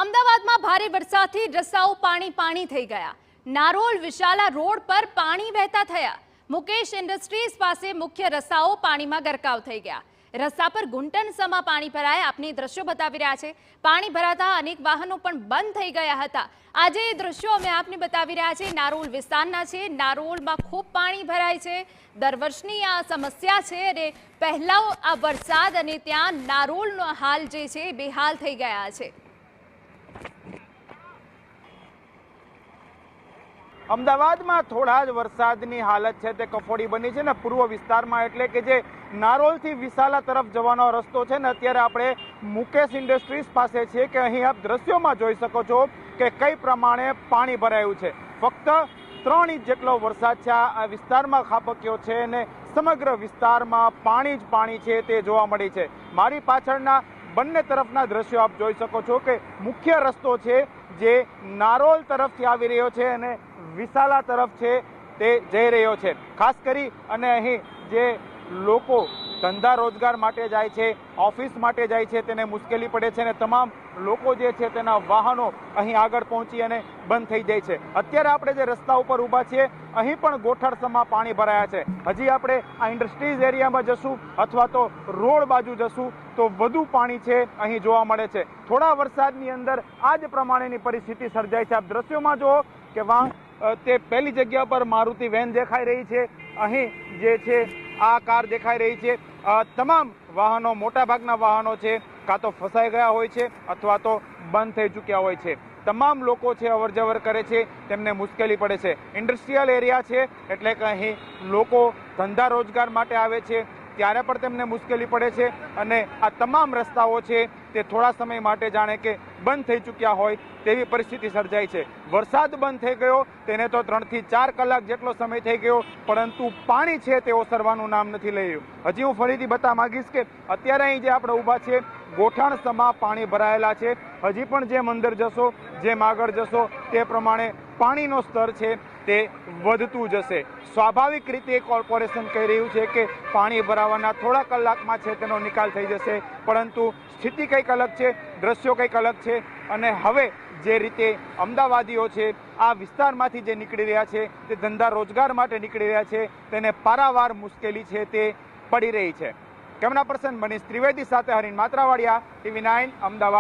અમદાવાદમાં ભારે વરસાદથી રસ્તાઓ પાણી થઈ ગયા। નારોલ વિશાલા રોડ પર પાણી વહેતા થયા। મુકેશ ઇન્ડસ્ટ્રીઝ પાસે મુખ્ય રસ્તાઓ પાણીમાં ગરકાવ થઈ ગયા। રસ્તા પર ગુંટન સમા પાણી ભરાયા। આપની દ્રશ્યો બતાવી રહ્યા છે। પાણી ભરાતા અનેક વાહનો પણ બંધ થઈ ગયા હતા। આજે એ દ્રશ્યો અમે આપને બતાવી રહ્યા છે। નારોલ વિસ્તારના છે। નારોલમાં ખૂબ પાણી ભરાય છે। દર વર્ષની આ સમસ્યા છે અને પહેલા આ વરસાદ અને ત્યાં નારોલનો હાલ જે છે બેહાલ થઈ ગયા છે। અમદાવાદમાં થોડા જ વરસાદની હાલત છે તે કફોડી બની છે ને પૂર્વ વિસ્તારમાં, એટલે કે જે નારોલથી વિશાલા તરફ જવાનો રસ્તો છે ને, અત્યારે આપણે મુકેશ ઇન્ડસ્ટ્રીઝ પાસે છે કે અહીં આપ દ્રશ્યોમાં જોઈ શકો છો કે કઈ પ્રમાણે પાણી ભરાયું છે। ફક્ત 3 ઇંચ જેટલો વરસાદ છે આ વિસ્તારમાં ખાબક્યો છે અને સમગ્ર વિસ્તારમાં પાણી જ પાણી છે તે જોવા મળી છે। મારી પાછળના બંને તરફના દ્રશ્યો આપ જોઈ શકો છો કે મુખ્ય રસ્તો છે જે નારોલ તરફથી આવી રહ્યો છે અને વિશાલા તરફ છે તે જઈ રહ્યો છે। ખાસ કરી અને અહીં જે લોકો ધંધા રોજગાર માટે જાય છે, ઓફિસ માટે જાય છે, તેને મુશ્કેલી પડે છે અને તમામ લોકો જે છે તેના વાહનો અહીં આગળ પહોંચી અને બંધ થઈ જાય છે। અત્યારે આપણે જે રસ્તા ઉપર ઊભા છીએ અહીં પણ ગોઠણસમાં પાણી ભરાયા છે। હજી આપણે આ ઇન્ડસ્ટ્રીઝ એરિયામાં જશું અથવા તો રોડ બાજુ જશું તો વધુ પાણી છે અહીં જોવા મળે છે। થોડા વરસાદની અંદર આ જ પ્રમાણેની પરિસ્થિતિ સર્જાય છે। આપ દ્રશ્યોમાં જુઓ કે તે પહેલી જગ્યા પર મારુતિ વેન દેખાઈ રહી છે। અહીં જે છે આ કાર દેખાઈ રહી છે। તમામ વાહનો, મોટાભાગના વાહનો છે કાં તો ફસાઈ ગયા હોય છે અથવા તો બંધ થઈ ચૂક્યા હોય છે। તમામ લોકો છે અવર જવર કરે છે, તેમને મુશ્કેલી પડે છે। ઇન્ડસ્ટ્રીયલ એરિયા છે એટલે કે અહીં લોકો ધંધા રોજગાર માટે આવે છે ત્યારે પણ તેમને મુશ્કેલી પડે છે અને આ તમામ રસ્તાઓ છે તે થોડા સમય માટે જાણે કે બંધ થઈ ચૂક્યા હોય તેવી પરિસ્થિતિ સર્જાઈ છે। વરસાદ બંધ થઈ ગયો તેને તો 3 થી 4 કલાક જેટલો સમય થઈ ગયો, પરંતુ પાણી છે તે ઓસરવાનું નામ નથી લઈ રહ્યું। હજી હું ફરીથી બતાવવા માંગીશ કે અત્યારે અહીં જે આપણે ઊભા છીએ ગોઠણ સમા પાણી ભરાયેલા છે। હજી પણ જેમ અંદર જશો, જેમ આગળ જશો તે પ્રમાણે પાણીનો સ્તર છે તે વધતું જશે। સ્વાભાવિક રીતે કોર્પોરેશન કહી રહ્યું છે કે પાણી ભરાવાના થોડા કલાકમાં છે તેનો નિકાલ થઈ જશે, પરંતુ સ્થિતિ કંઈક અલગ છે, દ્રશ્યો કંઈક અલગ છે અને હવે જે રીતે અમદાવાદીઓ છે આ વિસ્તારમાંથી જે નીકળી રહ્યા છે તે ધંધા રોજગાર માટે નીકળી રહ્યા છે તેને પારાવાર મુશ્કેલી છે તે પડી રહી છે। કેમેરા પર્સન મનીષ ત્રિવેદી સાથે હરીન માત્રાવાડિયા, TV9 અમદાવાદ।